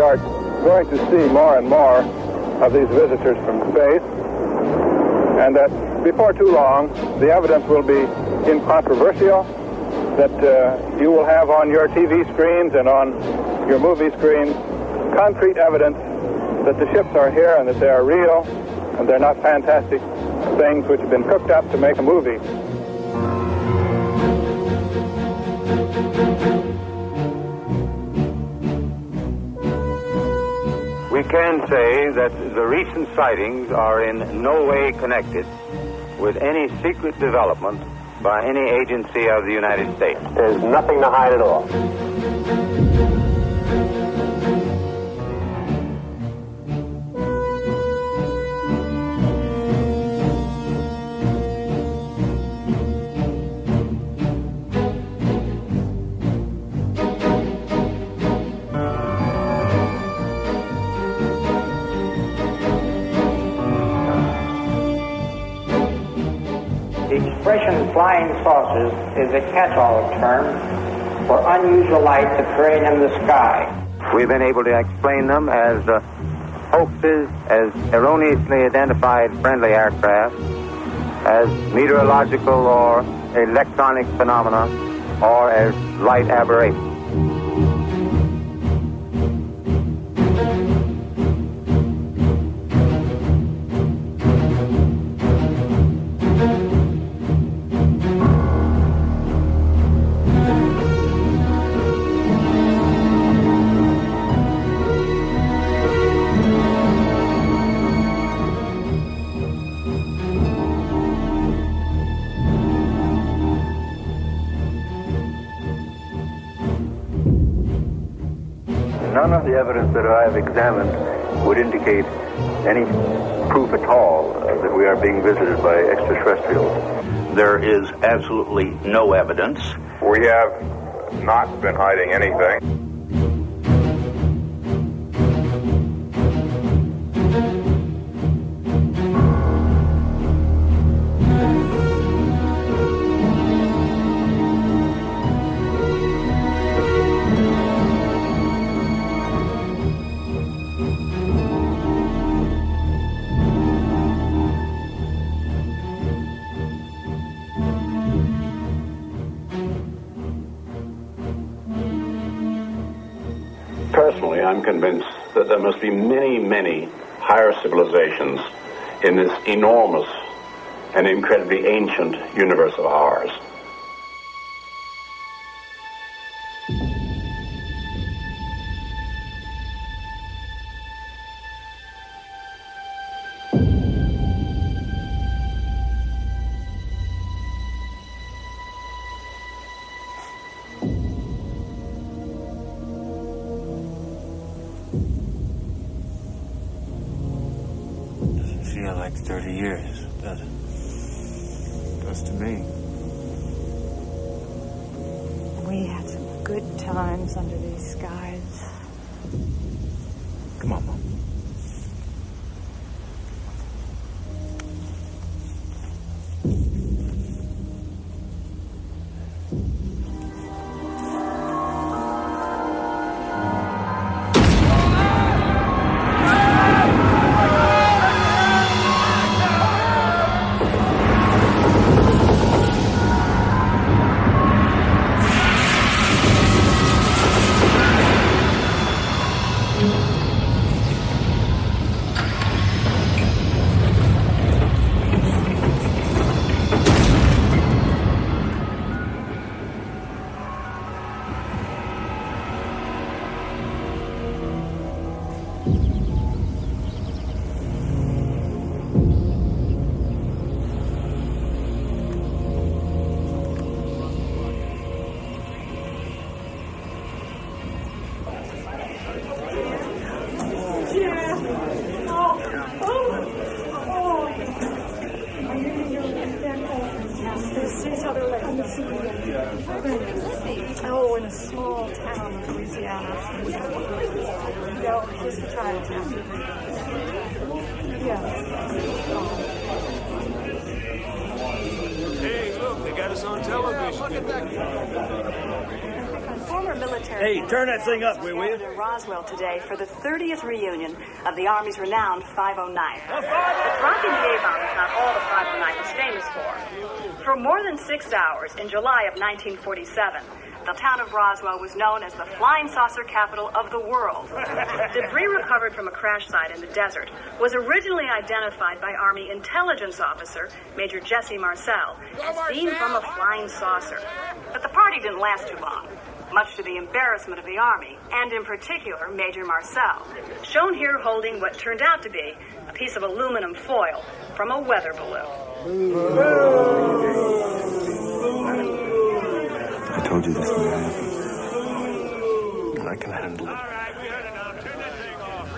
are going to see more and more of these visitors from space, and that before too long, the evidence will be incontrovertible, that you will have on your TV screens and on your movie screens concrete evidence that the ships are here and that they are real and they're not fantastic things which have been cooked up to make a movie. We can say that the recent sightings are in no way connected with any secret development by any agency of the United States. There's nothing to hide at all. The expression flying saucers is a catch-all term for unusual lights appearing in the sky. We've been able to explain them as hoaxes, as erroneously identified friendly aircraft, as meteorological or electronic phenomena, or as light aberrations. None of the evidence that I have examined would indicate any proof at all that we are being visited by extraterrestrials. There is absolutely no evidence. We have not been hiding anything. Personally, I'm convinced that there must be many, many higher civilizations in this enormous and incredibly ancient universe of ours. Feel like 30 years, does it? Does to me. We had some good times under these skies. Come on, Mom. Oh, in a small town in Louisiana. No, just the Chinatown. Yeah. Hey, look, they got us on television. Look at that. Former military. Hey, turn that thing up, will you? In Roswell today for the 30th reunion of the Army's renowned 509. But dropping the A-bomb is not all the 509 was famous for. For more than 6 hours in July of 1947, the town of Roswell was known as the flying saucer capital of the world. Debris recovered from a crash site in the desert was originally identified by Army intelligence officer Major Jesse Marcel as seen from a flying saucer. But the party didn't last too long, much to the embarrassment of the Army, and in particular Major Marcel, shown here holding what turned out to be a piece of aluminum foil from a weather balloon. I told you this was going to happen. I can handle it. All right, we heard it now. Turn that thing off.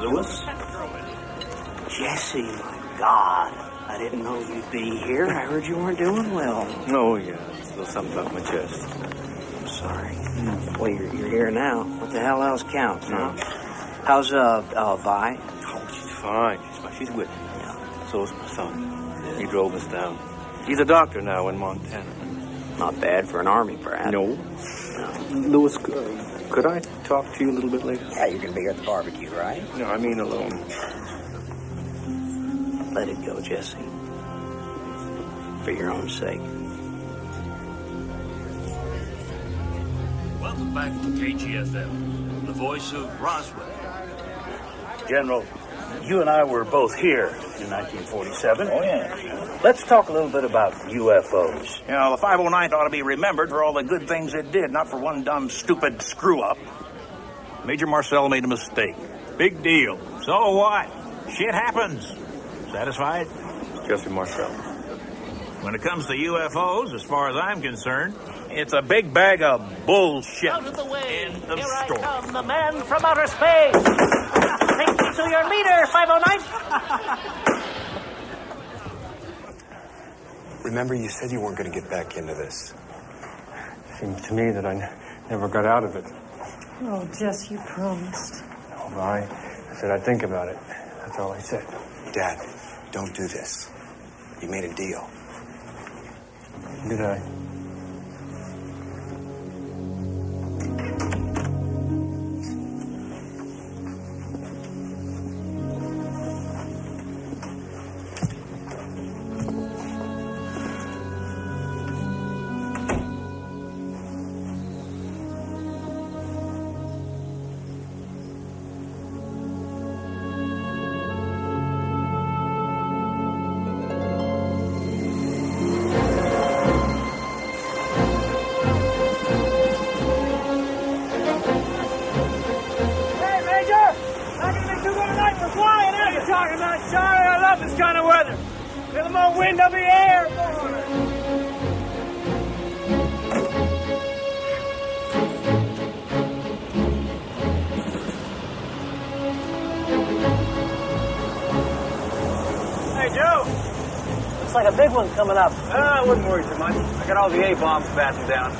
Lewis? Jesse, my God. I didn't know you'd be here. I heard you weren't doing well. Oh, yeah. Still something up my chest. I'm sorry. Well, you're here now. What the hell else counts, huh? How's, Vi? Oh, she's fine. She's with me. Yeah. So is my son. He drove us down. He's a doctor now in Montana. Not bad for an Army brat. No. Lewis, could I talk to you a little bit later? Yeah, you're going to be here at the barbecue, right? No, I mean alone. Let it go, Jesse. For your own sake. Welcome back to KGFM, the voice of Roswell. General, you and I were both here in 1947. Oh, yeah. Let's talk a little bit about UFOs. You know, the 509th ought to be remembered for all the good things it did, not for one dumb, stupid screw-up. Major Marcel made a mistake. Big deal. So what? Shit happens. Satisfied? Jesse Marcel. When it comes to UFOs, as far as I'm concerned, it's a big bag of bullshit. Out of the way. End of Here story. I come, the man from outer space. Take me to your leader, 509. Remember, you said you weren't going to get back into this. Seems to me that I never got out of it. Oh, Jess, you promised. Oh, I said I'd think about it. That's all I said. Dad, don't do this. You made a deal. Did I? Looks like a big one coming up. I wouldn't worry too much. I got all the A-bombs battened down.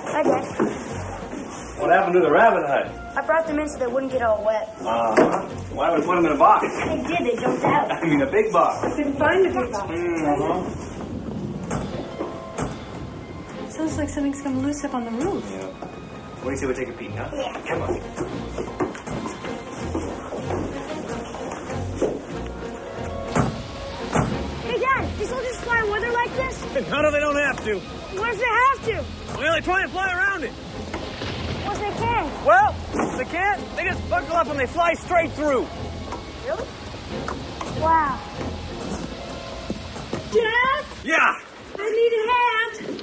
Hi, Dad. What happened to the rabbit hide? I brought them in so they wouldn't get all wet. Why would we put them in a box? They did. They jumped out. I mean, a big box. I couldn't find the big box. Sounds like something's come loose up on the roof. Yeah. What do you say we take a peek, huh? Yeah. Come on. Hey, Dad, these soldiers fly in weather like this? How do they don't have to? What if they have to? Well, they try and fly around it. What if they can't? Well, if they can't, they just buckle up and they fly straight through. Really? Wow. Dad? Yeah. I need a hand.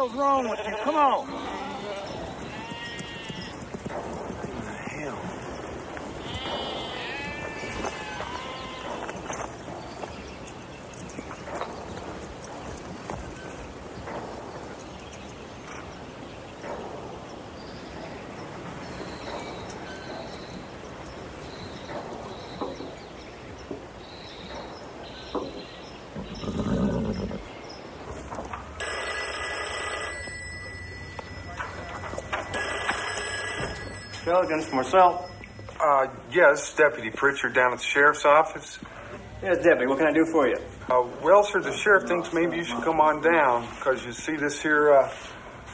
hell's wrong with you? Come on. Intelligence, Marcel. Yes, Deputy Pritchard down at the Sheriff's Office. Yes, Deputy, what can I do for you? Well, sir, the Sheriff thinks maybe you should come on down, because you see this here,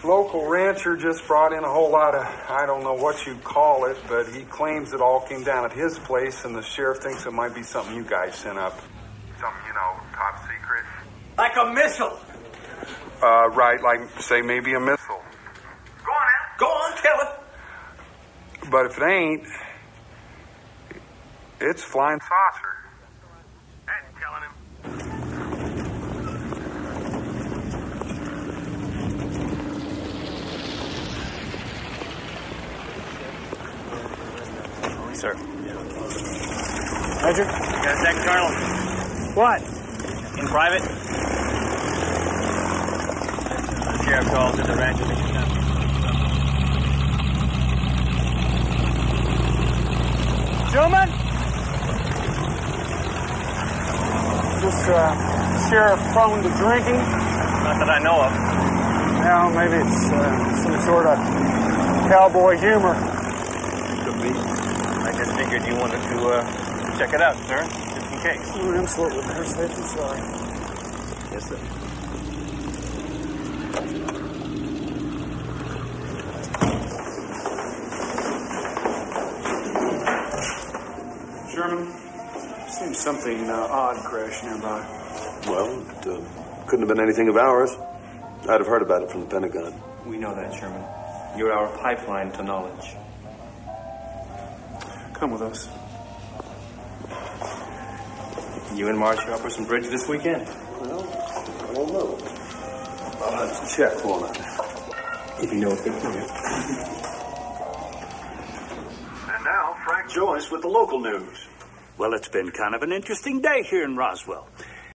local rancher just brought in a whole lot of, I don't know what you'd call it, but he claims it all came down at his place, and the Sheriff thinks it might be something you guys sent up. Something, top secret. Like a missile. Right, like, say, maybe a missile. Go on, Al. Go on, tell it. But if it ain't, it's flying saucer. I'm telling him. Sir. Roger. Got a second, Colonel? What? In private. The sheriff calls at the ranch. Gentlemen? Is this sheriff prone to drinking? Not that I know of. Well, maybe it's some sort of cowboy humor. Could be. I just figured you wanted to check it out, sir, just in case. Oh, absolutely. Better safe than sorry. Yes, sir. Sherman, seems something odd crashed nearby. Well, it couldn't have been anything of ours. I'd have heard about it from the Pentagon. We know that, Sherman. You're our pipeline to knowledge. Come with us. You and Marsh up some bridge this weekend? Well, I don't know. I'll have to check, won't I? If you know it's good for you. And now, Frank Joyce with the local news. Well, it's been kind of an interesting day here in Roswell.